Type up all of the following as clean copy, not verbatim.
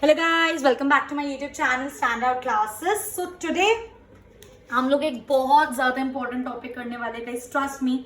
Hello guys, welcome back to my YouTube channel Stand Out Classes. So today हम लोग एक बहुत ज़्यादा इंपॉर्टेंट टॉपिक करने वाले गाइस, ट्रस्ट मी,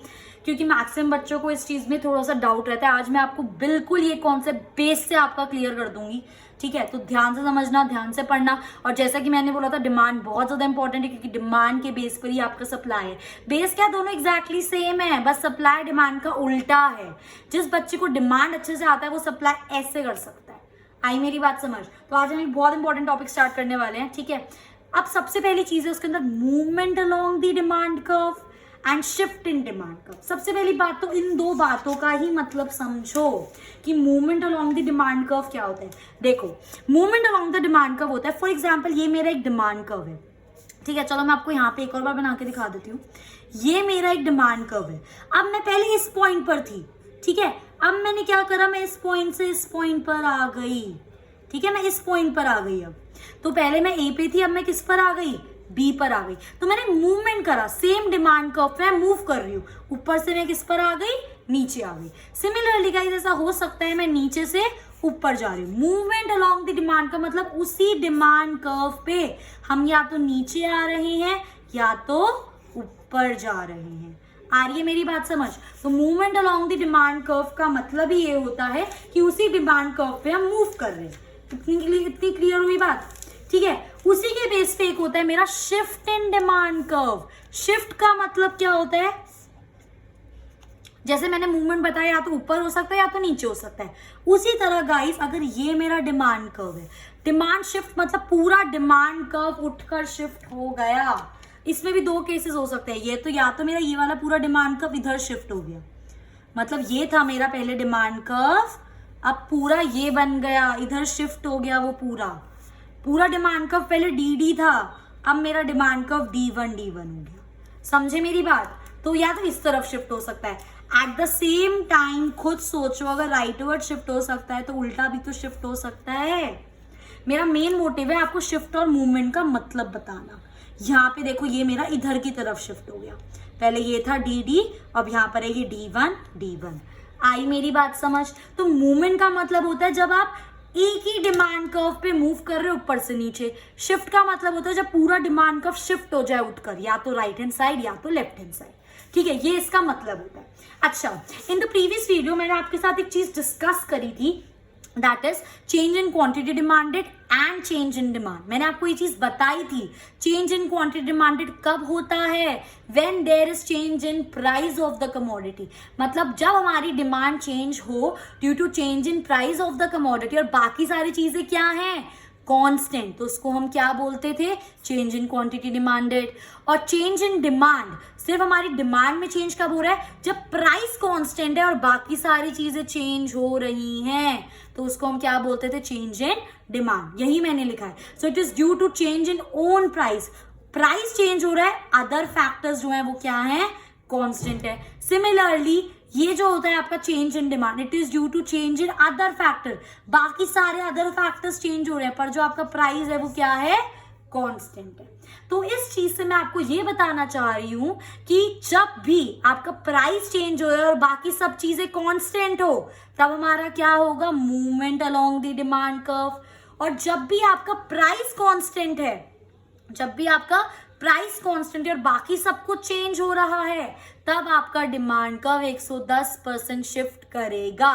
क्योंकि मैक्सिमम बच्चों को इस चीज़ में थोड़ा सा डाउट रहता है। आज मैं आपको बिल्कुल ये कॉन्सेप्ट बेस से आपका क्लियर कर दूंगी, ठीक है? तो ध्यान से समझना, ध्यान से पढ़ना। और जैसा कि मैंने बोला था, डिमांड बहुत ज़्यादा इंपॉर्टेंट है, क्योंकि डिमांड के बेस पर ही आपका सप्लाई है। बेस क्या, दोनों एग्जैक्टली सेम है, बस सप्लाई डिमांड का उल्टा है। जिस बच्चे को डिमांड अच्छे से आता है वो सप्लाई ऐसे कर सकता है। आई मेरी बात समझ? तो आज हम एक बहुत इंपॉर्टेंट टॉपिक स्टार्ट करने वाले हैं, ठीक है? अब सबसे पहली चीज है उसके अंदर movement along the demand curve and shift in demand curve. सबसे पहली बात तो इन दो बातों का ही मतलब समझो कि movement along the demand curve क्या होता है। देखो, movement along the demand curve होता है, फॉर एग्जाम्पल ये मेरा एक डिमांड कर्व है, ठीक है? चलो मैं आपको यहाँ पे एक और बार बना के दिखा देती हूँ। ये मेरा एक डिमांड कर्व है। अब मैं पहले इस पॉइंट पर थी, ठीक है? अब मैंने क्या करा, मैं इस पॉइंट से इस पॉइंट पर आ गई, ठीक है? मैं इस पॉइंट पर आ गई। अब तो पहले मैं ए पे थी, अब मैं किस पर आ गई, बी पर आ गई। तो मैंने मूवमेंट करा, सेम डिमांड कर्व पे मैं मूव कर रही हूँ। ऊपर से मैं किस पर आ गई, नीचे आ गई। सिमिलरली गाइस, ऐसा हो सकता है मैं नीचे से ऊपर जा रही हूँ। मूवमेंट अलोंग द डिमांड का मतलब उसी डिमांड कर्व पे हम या तो नीचे आ रहे हैं या तो ऊपर जा रहे हैं। आ रही है मेरी बात समझ? तो movement along the demand curve का मतलब ही ये होता है कि उसी डिमांड कर्व पे हम मूव कर रहे हैं। इतनी क्लियर हुई बात, ठीक है? उसी के बेस पे एक होता है मेरा shift in demand curve. Shift का मतलब क्या होता है? जैसे मैंने मूवमेंट बताया, या तो ऊपर हो सकता है या तो नीचे हो सकता है। उसी तरह गाइस, अगर ये मेरा डिमांड कर्व है, डिमांड शिफ्ट मतलब पूरा डिमांड कर्व उठकर शिफ्ट हो गया। इसमें भी दो केसेस हो सकते हैं। ये तो या तो मेरा ये वाला पूरा डिमांड कर्व इधर शिफ्ट हो गया, मतलब ये था मेरा पहले डिमांड कर्व, अब पूरा ये बन गया, इधर शिफ्ट हो गया। वो पूरा डिमांड कर्व पहले डी था, अब मेरा डिमांड कर्व D1 हो गया। समझे मेरी बात? तो या तो इस तरफ शिफ्ट हो सकता है। एट द सेम टाइम खुद सोचो, अगर राइटवर्ड शिफ्ट हो सकता है तो उल्टा भी तो शिफ्ट हो सकता है। मेरा मेन मोटिव है आपको शिफ्ट और मूवमेंट का मतलब बताना। यहाँ पे देखो, ये मेरा इधर की तरफ शिफ्ट हो गया। पहले ये था डी, अब यहाँ पर है ये D1। आई मेरी बात समझ? तो मूवमेंट का मतलब होता है जब आप एक ही डिमांड कर्व पे मूव कर रहे हो ऊपर से नीचे। शिफ्ट का मतलब होता है जब पूरा डिमांड कर्व शिफ्ट हो जाए उठकर, या तो राइट हैंड साइड या तो लेफ्ट हैंड साइड, ठीक है? ये इसका मतलब होता है। अच्छा, इन द प्रीवियस वीडियो मैंने आपके साथ एक चीज डिस्कस करी थी, that is change in quantity demanded and change in demand. मैंने आपको ये चीज बताई थी। चेंज इन क्वांटिटी डिमांडेड कब होता है? When there is change in price of the commodity. मतलब जब हमारी डिमांड चेंज हो due to change in price of the commodity, और बाकी सारी चीजें क्या हैं, कांस्टेंट, तो उसको हम क्या बोलते थे, चेंज इन क्वांटिटी डिमांडेड। और चेंज इन डिमांड सिर्फ हमारी डिमांड में चेंज कब हो रहा है, जब प्राइस कांस्टेंट है और बाकी सारी चीजें चेंज हो रही हैं, तो उसको हम क्या बोलते थे, चेंज इन डिमांड। यही मैंने लिखा है। So it is due to change in own price. Price change हो रहा है, अदर फैक्टर्स जो है वो क्या है, कांस्टेंट है। सिमिलरली ये जो होता है आपका change in demand, it is due to change in other factor. बाकी सारे अदर फैक्टर्स चेंज हो रहे हैं, पर जो आपका प्राइस है वो क्या है, कांस्टेंट है। तो इस चीज से मैं आपको ये बताना चाह रही हूं कि जब भी आपका प्राइस चेंज हो और बाकी सब चीजें कांस्टेंट हो, तब हमारा क्या होगा, movement along the demand curve. और जब भी आपका प्राइस कांस्टेंट है, जब भी आपका प्राइस कांस्टेंट है और बाकी सब कुछ चेंज हो रहा है, तब आपका डिमांड कर्व 110% शिफ्ट करेगा।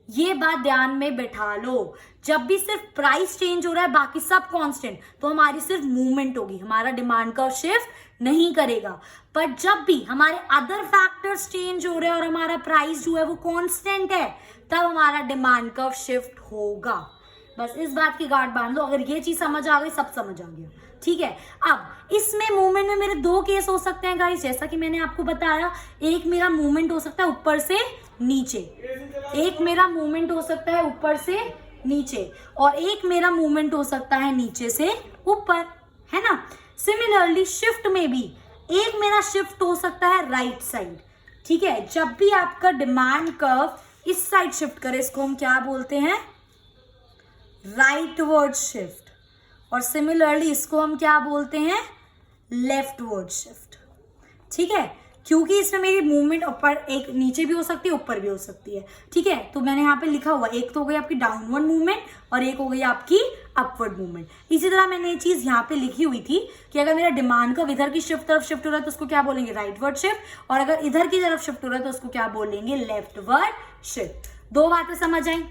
ये बात ध्यान में बैठा लो। जब भी सिर्फ प्राइस चेंज हो रहा है, बाकी सब कांस्टेंट, तो हमारी सिर्फ मूवमेंट होगी, हमारा डिमांड कर्व शिफ्ट नहीं करेगा। पर जब भी हमारे अदर फैक्टर्स चेंज हो रहे हैं और हमारा प्राइस जो है वो कांस्टेंट है, तब हमारा डिमांड कर्व शिफ्ट होगा। बस इस बात की गांठ बांध लो। अगर ये चीज समझ आ गई, सब समझ आ गया, ठीक है? अब इसमें मूवमेंट में मेरे दो केस हो सकते हैं गाइस, जैसा कि मैंने आपको बताया। एक मेरा मूवमेंट हो सकता है ऊपर से नीचे, एक मेरा मूवमेंट हो सकता है ऊपर से नीचे, और एक मेरा मूवमेंट हो सकता है नीचे से ऊपर, है ना? सिमिलरली शिफ्ट में भी एक मेरा शिफ्ट हो सकता है राइट साइड, ठीक है? जब भी आपका डिमांड कर्व इस साइड शिफ्ट करे, इसको हम क्या बोलते हैं, राइटवर्ड शिफ्ट। और सिमिलरली इसको हम क्या बोलते हैं, लेफ्टवर्ड शिफ्ट, ठीक है? क्योंकि इसमें मेरी मूवमेंट ऊपर एक नीचे भी हो सकती है, ऊपर भी हो सकती है, ठीक है। तो मैंने यहाँ पे लिखा हुआ, एक तो हो गई आपकी डाउनवर्ड मूवमेंट और एक हो गई आपकी अपवर्ड मूवमेंट। इसी तरह मैंने ये चीज यहाँ पे लिखी हुई थी कि अगर मेरा डिमांड कर्व इधर की तरफ शिफ्ट हो रहा है तो उसको क्या बोलेंगे, राइटवर्ड शिफ्ट, और अगर इधर की तरफ शिफ्ट हो रहा है तो उसको क्या बोलेंगे, लेफ्टवर्ड शिफ्ट। दो बातें समझ आई।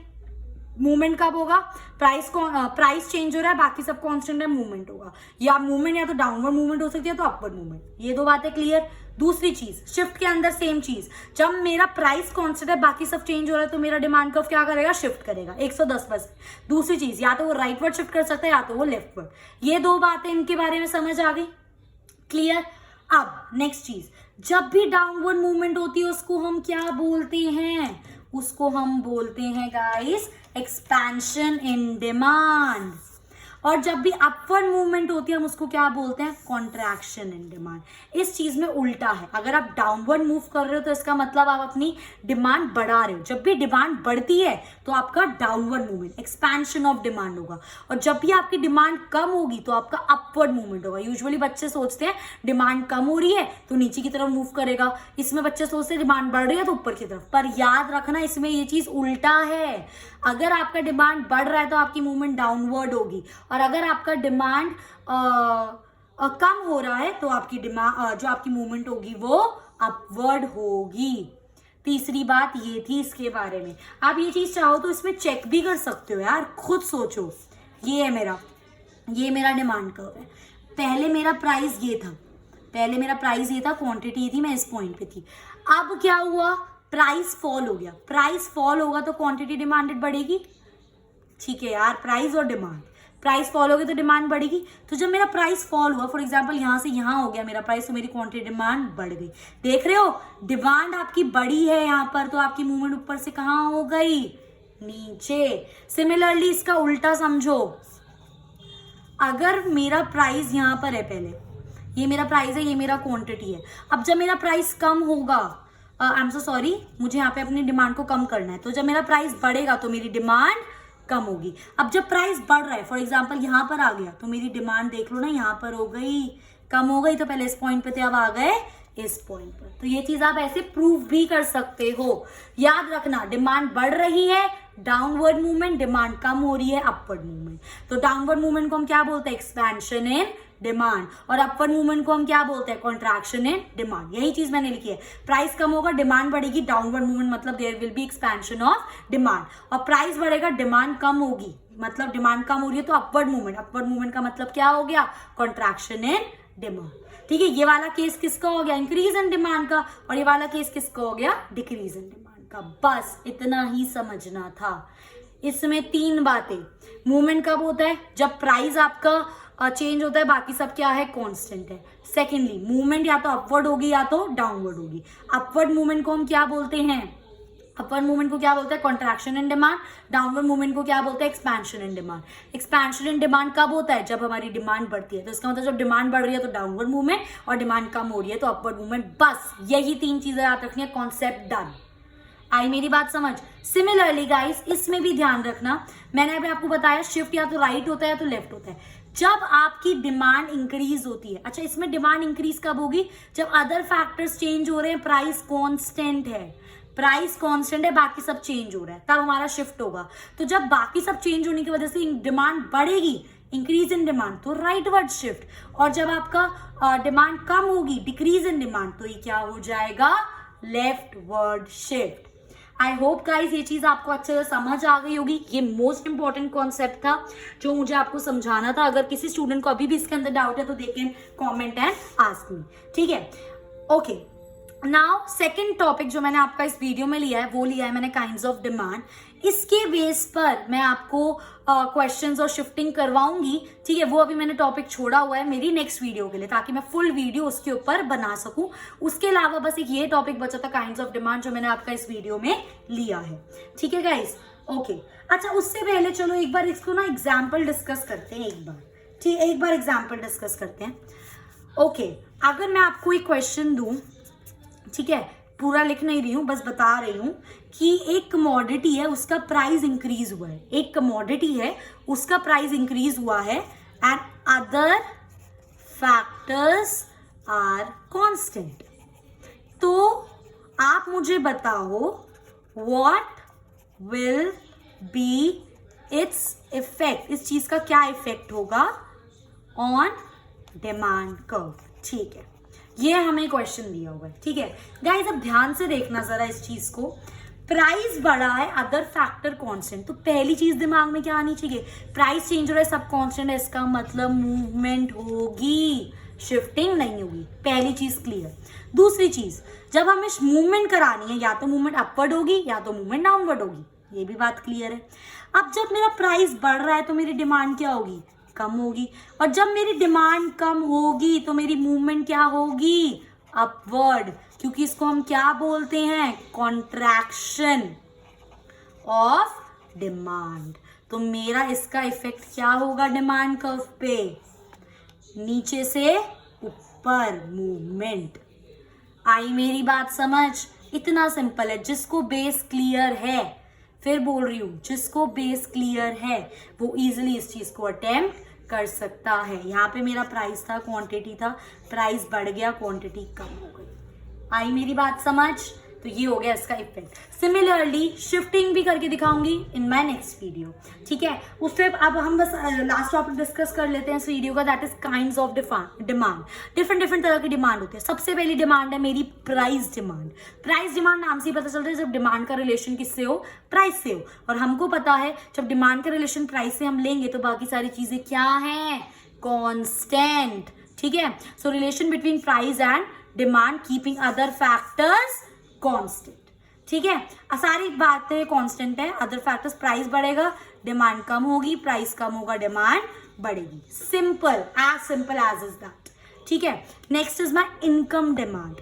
मूवमेंट कब होगा, प्राइस चेंज हो रहा है, बाकी सब कांस्टेंट है, मूवमेंट होगा, या मूवमेंट या तो डाउनवर्ड मूवमेंट हो सकती है तो अपवर्ड मूवमेंट। ये दो बातें क्लियर। दूसरी चीज, शिफ्ट के अंदर सेम चीज, जब मेरा प्राइस कांस्टेंट है बाकी सब चेंज हो रहा है तो मेरा डिमांड कर्व क्या करेगा, शिफ्ट करेगा 110%। दूसरी चीज, या तो वो राइटवर्ड शिफ्ट कर सकता है या तो वो लेफ्टवर्ड। ये दो बातें इनके बारे में समझ आ गई, क्लियर। अब नेक्स्ट चीज, जब भी डाउनवर्ड मूवमेंट होती है उसको हम क्या बोलते हैं, उसको हम बोलते हैं गाइस एक्सपेंशन इन डिमांड। और जब भी अपवर्ड मूवमेंट होती है हम उसको क्या बोलते हैं, कॉन्ट्रैक्शन इन डिमांड। इस चीज में उल्टा है, अगर आप डाउनवर्ड मूव कर रहे हो तो इसका मतलब आप अपनी डिमांड बढ़ा रहे हो। जब भी डिमांड बढ़ती है तो आपका downward movement, expansion of demand होगा, और जब भी आपकी डिमांड कम होगी तो आपका अपवर्ड मूवमेंट होगा। यूजुअली बच्चे सोचते हैं डिमांड कम हो रही है तो नीचे की तरफ मूव करेगा, इसमें बच्चे सोचते हैं डिमांड बढ़ रही है तो ऊपर की तरफ, पर याद रखना इसमें ये चीज उल्टा है। अगर आपका डिमांड बढ़ रहा है तो आपकी मूवमेंट डाउनवर्ड होगी, और अगर आपका डिमांड कम हो रहा है तो आपकी डिमांड जो आपकी मूवमेंट होगी वो अपवर्ड होगी। तीसरी बात ये थी इसके बारे में। आप ये चीज चाहो तो इसमें चेक भी कर सकते हो यार, खुद सोचो। ये है ये मेरा डिमांड कर्व है। पहले मेरा प्राइस ये था, क्वांटिटी ये थी, मैं इस पॉइंट पे थी। अब क्या हुआ, प्राइस फॉल हो गया। प्राइस फॉल होगा तो क्वांटिटी डिमांडेड बढ़ेगी, ठीक है यार, प्राइस और डिमांड। प्राइस फॉल हो गया तो डिमांड बढ़ेगी। तो जब मेरा प्राइस फॉल हुआ, फॉर एग्जांपल यहां से यहां हो गया मेरा प्राइस, तो मेरी क्वांटिटी डिमांड बढ़ गई। देख रहे हो, डिमांड आपकी बढ़ी है यहां पर, तो आपकी मूवमेंट ऊपर से कहां हो गई, नीचे। सिमिलरली इसका उल्टा समझो, अगर मेरा प्राइस यहां पर है, पहले ये मेरा प्राइस है, ये मेरा क्वांटिटी है। अब जब मेरा प्राइस कम होगा, आई एम सो सॉरी, मुझे यहाँ पे अपनी डिमांड को कम करना है, तो जब मेरा प्राइस बढ़ेगा तो मेरी डिमांड कम होगी। अब जब प्राइस बढ़ रहा है, फॉर एग्जांपल यहाँ पर आ गया, तो मेरी डिमांड देख लो ना, यहाँ पर हो गई, कम हो गई, तो पहले इस पॉइंट पे थे, अब आ गए इस पॉइंट पर। तो ये चीज आप ऐसे प्रूव भी कर सकते हो। याद रखना, डिमांड बढ़ रही है डाउनवर्ड मूवमेंट, डिमांड कम हो रही है अपवर्ड मूवमेंट। तो डाउनवर्ड मूवमेंट को हम क्या बोलते हैं, एक्सपेंशन इन डिमांड, और अपवर्ड मूवमेंट को हम क्या बोलते हैं, कॉन्ट्रैक्शन इन डिमांड। यही चीज मैंने लिखी है। प्राइस कम होगा, डिमांड बढ़ेगी, डाउनवर्ड मूवमेंट मतलब there will be expansion of demand. और प्राइस बढ़ेगा, डिमांड कम होगी, मतलब डिमांड कम हो रही है तो अपवर्ड मूवमेंट। अपवर्ड मूवमेंट का मतलब क्या हो गया, कॉन्ट्रैक्शन इन डिमांड। ठीक है, ये वाला केस किसका हो गया, इंक्रीज इन डिमांड का, और ये वाला केस किसका हो गया, डिक्रीज इन डिमांड का। बस इतना ही समझना था। इसमें तीन बातें, मूवमेंट कब होता है, जब प्राइस आपका चेंज होता है, बाकी सब क्या है, कांस्टेंट है। सेकेंडली, मूवमेंट या तो अपवर्ड होगी या तो डाउनवर्ड होगी। अपवर्ड मूवमेंट को हम क्या बोलते हैं, अपवर्ड मूवमेंट को क्या बोलते हैं, contraction in demand. Downward movement को क्या बोलते हैं, expansion in demand. Expansion in demand कब होता है, जब हमारी डिमांड बढ़ती है। तो इसका मतलब जब डिमांड बढ़ रही है तो डाउनवर्ड मूवमेंट, और डिमांड कम हो रही है तो अपवर्ड मूवमेंट। बस यही तीन चीजें याद रखनी है, कॉन्सेप्ट डन। आई मेरी बात समझ। सिमिलरली गाइस, इसमें भी ध्यान रखना, मैंने अभी आपको बताया शिफ्ट या तो राइट होता है या तो लेफ्ट होता है। जब आपकी डिमांड इंक्रीज होती है, अच्छा इसमें डिमांड इंक्रीज कब होगी, जब अदर फैक्टर्स चेंज हो रहे हैं, प्राइस कांस्टेंट है, प्राइस कांस्टेंट है, बाकी सब चेंज हो रहा है, तब हमारा शिफ्ट होगा। तो जब बाकी सब चेंज होने की वजह से डिमांड बढ़ेगी, इंक्रीज इन डिमांड, तो राइटवर्ड शिफ्ट। और जब आपका डिमांड कम होगी, डिक्रीज इन डिमांड, तो ये क्या हो जाएगा, leftward shift. I hope guys ये चीज आपको अच्छे से समझ आ गई होगी। ये मोस्ट इंपॉर्टेंट कॉन्सेप्ट था जो मुझे आपको समझाना था। अगर किसी स्टूडेंट को अभी भी इसके अंदर डाउट है तो they can comment and ask me, ठीक है। ओके, नाउ सेकेंड टॉपिक जो मैंने आपका इस वीडियो में लिया है, वो लिया है मैंने काइंड्स ऑफ डिमांड। इसके बेस पर मैं आपको क्वेश्चंस और शिफ्टिंग करवाऊंगी, ठीक है। वो अभी मैंने टॉपिक छोड़ा हुआ है मेरी नेक्स्ट वीडियो के लिए, ताकि मैं फुल वीडियो उसके ऊपर बना सकूं। उसके अलावा बस एक ये टॉपिक बचा था काइंड्स ऑफ डिमांड, जो मैंने आपका इस वीडियो में लिया है, ठीक है गाइस। ओके, अच्छा उससे पहले चलो एक बार इसको ना एग्जाम्पल डिस्कस करते हैं, एक बार एग्जाम्पल डिस्कस करते हैं। ओके, अगर मैं आपको एक क्वेश्चन दूं, ठीक है, पूरा लिख नहीं रही हूं, बस बता रही हूं कि एक कमोडिटी है, उसका प्राइस इंक्रीज हुआ है। एक कमोडिटी है, उसका प्राइस इंक्रीज हुआ है, and other factors are constant. तो आप मुझे बताओ what will be its effect, इस चीज का क्या इफेक्ट होगा ऑन डिमांड कर्व। ठीक है, ये हमें क्वेश्चन दिया हुआ है। ठीक है गाइस, अब ध्यान से देखना जरा इस चीज को। प्राइस बढ़ा है, अदर फैक्टर कांस्टेंट, तो पहली चीज दिमाग में क्या आनी चाहिए, प्राइस चेंज हो रहा है, सब कांस्टेंट है, इसका मतलब मूवमेंट होगी, शिफ्टिंग नहीं होगी। पहली चीज क्लियर। दूसरी चीज, जब हमें मूवमेंट करानी है या तो मूवमेंट अपवर्ड होगी या तो मूवमेंट डाउनवर्ड होगी, ये भी बात क्लियर है। अब जब मेरा प्राइस बढ़ रहा है तो मेरी डिमांड क्या होगी, कम होगी, और जब मेरी डिमांड कम होगी तो मेरी मूवमेंट क्या होगी, अपवर्ड, क्योंकि इसको हम क्या बोलते हैं, कॉन्ट्रैक्शन ऑफ डिमांड। तो मेरा इसका इफेक्ट क्या होगा डिमांड कर्व पे, नीचे से ऊपर मूवमेंट। आई मेरी बात समझ, इतना सिंपल है। जिसको बेस क्लियर है, फिर बोल रही हूं, जिसको बेस क्लियर है वो इजीली इस चीज को अटेम्प्ट कर सकता है। यहाँ पे मेरा प्राइस था, क्वांटिटी था, प्राइस बढ़ गया, क्वांटिटी कम हो गई। आई मेरी बात समझ, तो ये हो गया इसका इफेक्ट। सिमिलरली शिफ्टिंग भी करके दिखाऊंगी इन माय नेक्स्ट वीडियो। ठीक है, उससे अब हम बस लास्ट टॉपिक डिस्कस कर लेते हैं इस वीडियो का, that is kinds of demand. Different तरह की डिमांड होती है। सबसे पहली डिमांड है मेरी प्राइस डिमांड। प्राइस डिमांड नाम से ही पता चलता है जब डिमांड का रिलेशन किससे हो, प्राइस से हो, और हमको पता है जब डिमांड का रिलेशन प्राइस से हम लेंगे तो बाकी सारी चीजें क्या हैं, कॉन्स्टेंट। ठीक है, so relation between price and demand keeping other factors constant. ठीक है, सारी बातें कांस्टेंट है, अदर फैक्टर्स, प्राइस बढ़ेगा डिमांड कम होगी, प्राइस कम होगा डिमांड बढ़ेगी। Simple as is that. ठीक है, next is my income demand.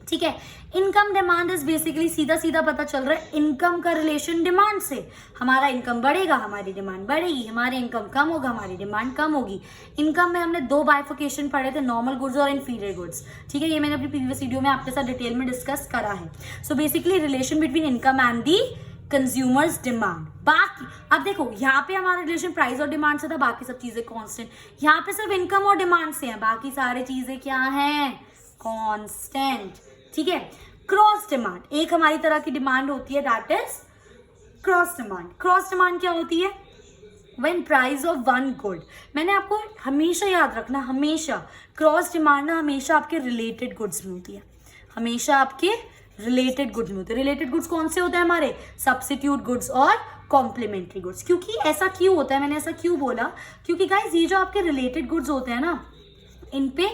ठीक है, इनकम डिमांड इज बेसिकली सीधा सीधा पता चल रहा है इनकम का रिलेशन डिमांड से। हमारा इनकम बढ़ेगा, हमारी डिमांड बढ़ेगी, हमारे इनकम कम होगा, हमारी डिमांड कम होगी। इनकम में हमने दो बाइफिकेशन पढ़े थे, नॉर्मल गुड्स और इंफीरियर गुड्स। ठीक है, ये मैंने अपनी प्रीवियस वीडियो में आपके साथ डिटेल में डिस्कस करा है। So basically relation between income and the consumers demand. बाकी अब देखो, यहाँ पे हमारा रिलेशन प्राइस और डिमांड से था, बाकी सब चीजें कांस्टेंट। यहाँ पे सिर्फ इनकम और डिमांड से है, बाकी सारी चीजें क्या हैं, कांस्टेंट। ठीक है, क्रॉस डिमांड एक हमारी तरह की डिमांड होती है, that is cross demand. Cross demand क्या होती है, when price of one good. मैंने आपको हमेशा याद रखना, हमेशा क्रॉस डिमांड ना हमेशा आपके रिलेटेड गुड्स में होती है, हमेशा आपके रिलेटेड गुड्स में होते हैं। रिलेटेड गुड्स कौन से होते हैं हमारे, सब्स्टिट्यूट गुड्स और कॉम्प्लीमेंट्री गुड्स। क्योंकि ऐसा क्यों होता है, मैंने ऐसा क्यों बोला, क्योंकि गाइस ये जो आपके रिलेटेड गुड्स होते हैं ना, इन पे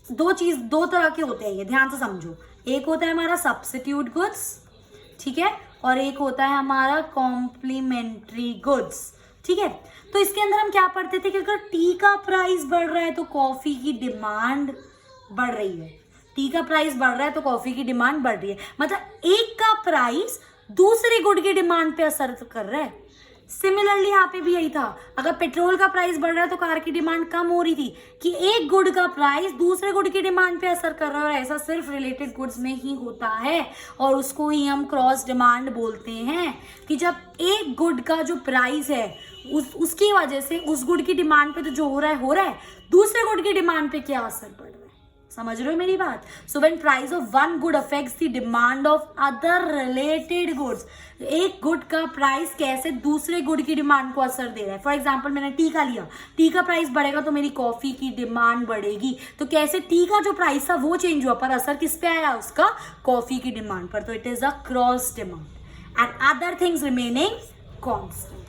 दो तरह के होते हैं, ये ध्यान से समझो। एक होता है हमारा सब्स्टिट्यूट गुड्स, ठीक है, और एक होता है हमारा कॉम्प्लीमेंट्री गुड्स। ठीक है, तो इसके अंदर हम क्या पढ़ते थे कि अगर टी का प्राइस बढ़ रहा है तो कॉफी की डिमांड बढ़ रही है, टी का प्राइस बढ़ रहा है तो कॉफी की डिमांड बढ़ रही है। मतलब एक का प्राइस दूसरे गुड की डिमांड पे असर कर रहा है। सिमिलरली यहाँ पे भी यही था, अगर पेट्रोल का प्राइस बढ़ रहा है तो कार की डिमांड कम हो रही थी, कि एक गुड का प्राइस दूसरे गुड की डिमांड पे असर कर रहा है। ऐसा सिर्फ रिलेटेड गुड्स में ही होता है, और उसको ही हम क्रॉस डिमांड बोलते हैं, कि जब एक गुड का जो प्राइस है उसकी वजह से उस गुड की डिमांड पे तो जो हो रहा है, दूसरे गुड की डिमांड पे क्या असर पड़ रहा है। समझ रहे हो मेरी बात। So when price of one good affects the demand of other related goods, एक गुड का प्राइस कैसे दूसरे गुड की डिमांड को असर दे रहा है। फॉर एग्जांपल मैंने टी का लिया, टी का प्राइस बढ़ेगा तो मेरी कॉफी की डिमांड बढ़ेगी, तो कैसे टी का जो प्राइस था वो चेंज हुआ, पर असर किस पे आया, उसका कॉफी की डिमांड पर। तो it is a cross demand and other things remaining constant.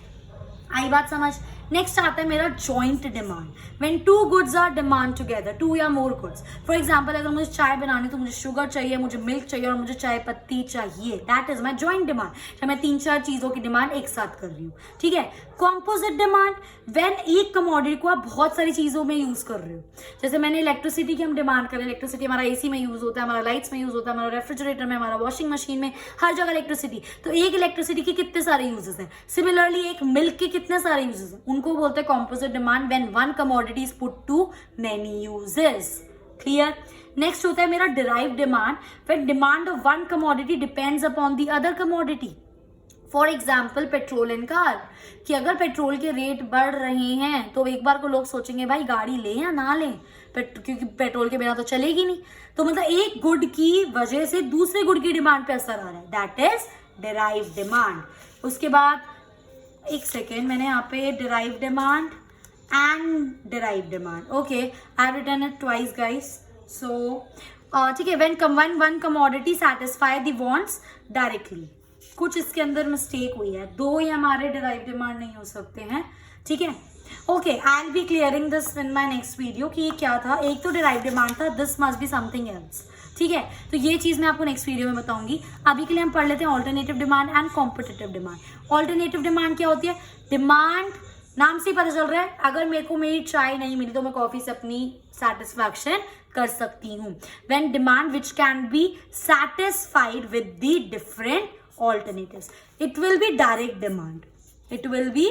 आई बात समझ। नेक्स्ट आता है मेरा joint demand, when two goods are demand together, two या मोर गुड्स। फॉर एग्जांपल अगर मुझे चाय बनानी तो मुझे शुगर चाहिए, मुझे मिल्क चाहिए और मुझे चाय पत्ती चाहिए, that is my joint demand. तो मैं 3-4 चीजों की डिमांड एक साथ कर रही हूँ। ठीक है, कॉम्पोजिट डिमांड, व्हेन एक कमोडिटी को आप बहुत सारी चीजों में यूज कर रहे हो। जैसे मैंने इलेक्ट्रिसिटी की हम डिमांड करें, इलेक्ट्रिसिटी हमारा एसी में यूज होता है, हमारा लाइट्स में यूज होता है, हमारा रेफ्रिजरेटर में, हमारा वॉशिंग मशीन में, हर जगह इलेक्ट्रिसिटी। तो एक इलेक्ट्रिसिटी के कितने सारे यूजेस हैं। सिमिलरली एक मिल्क के कितने सारे यूजेस हैं, उनको बोलते हैं composite demand, when one commodity is put to many uses. Clear. Next होता है मेरा derive demand, when demand of one commodity depends upon the other commodity. For example petrol and car, कि अगर पेट्रोल के रेट बढ़ रहे हैं तो एक बार को लोग सोचेंगे भाई गाड़ी लें या ना लें, क्योंकि पेट्रोल के बिना तो चलेगी नहीं। तो मतलब एक गुड की वजह से दूसरे गुड की डिमांड पे असर आ रहा है, दैट इज डिराइव डिमांड। उसके बाद एक सेकेंड, मैंने यहाँ पे derive demand and derive demand, okay I have written it twice guys. So ठीक है, when one commodity satisfy the wants directly, कुछ इसके अंदर मिस्टेक हुई है, दो ही हमारे डिराइव डिमांड नहीं हो सकते हैं, ठीक है। Okay, I will be clearing this in my next video कि ये क्या था। एक तो डिराइव डिमांड था, this must be something else, ठीक है। तो ये चीज मैं आपको नेक्स्ट वीडियो में बताऊंगी। अभी के लिए हम पढ़ लेते हैं alternative demand and competitive demand. Alternative demand क्या होती है? डिमांड, नाम से ही पता चल रहा है, अगर मेरे को मेरी चाय नहीं मिली तो मैं कॉफी से अपनी सेटिस्फैक्शन कर सकती हूँ। When demand which can be satisfied with the different alternatives, it will be direct demand, it will be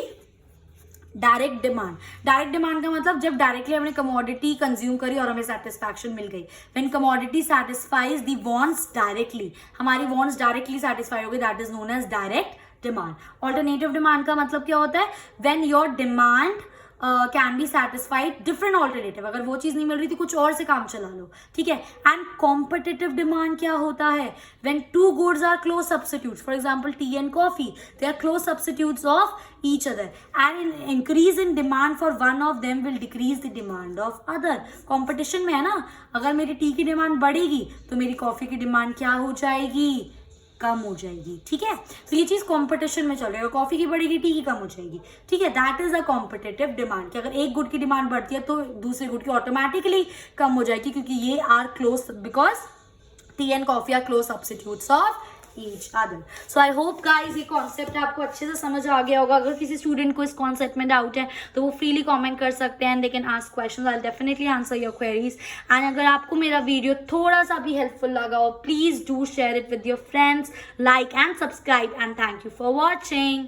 direct demand. Direct demand का मतलब जब डायरेक्टली हमने कमोडिटी कंज्यूम करी और हमें सेटिस्फैक्शन मिल गई। When commodity satisfies the wants directly, हमारी वांट्स डायरेक्टली सेटिस्फाई हो गई, that is known as direct demand. Alternative demand का मतलब क्या होता है? When your demand can be satisfied different alternative, अगर वो चीज नहीं मिल रही थी कुछ और से काम चला लो, ठीक है। एंड कॉम्पिटिटिव डिमांड क्या होता है? When two goods are close substitutes, for example tea and coffee, they are close substitutes of each other, and an increase in demand for one of them will decrease the demand of other. Competition में है ना, अगर मेरी T की demand बढ़ेगी तो मेरी coffee की डिमांड क्या हो जाएगी? कम हो जाएगी, ठीक है। तो ये चीज कंपटीशन में चल रही है, कॉफी की बढ़ेगी टी की कम हो जाएगी, ठीक है। That is a competitive demand, कि अगर एक गुड की डिमांड बढ़ती है तो दूसरे गुड की ऑटोमेटिकली कम हो जाएगी, क्योंकि ये are close, because tea and coffee are close substitutes of each other. So I hope guys ये कॉन्सेप्ट आपको अच्छे से समझ आ गया होगा। अगर किसी स्टूडेंट को इस कॉन्सेप्ट में डाउट है तो वो फ्रीली कमेंट कर सकते हैं, they can ask questions, I will definitely answer your queries. And अगर आपको मेरा वीडियो थोड़ा सा भी हेल्पफुल लगा हो, please do share it with your friends, like and subscribe, and thank you for watching.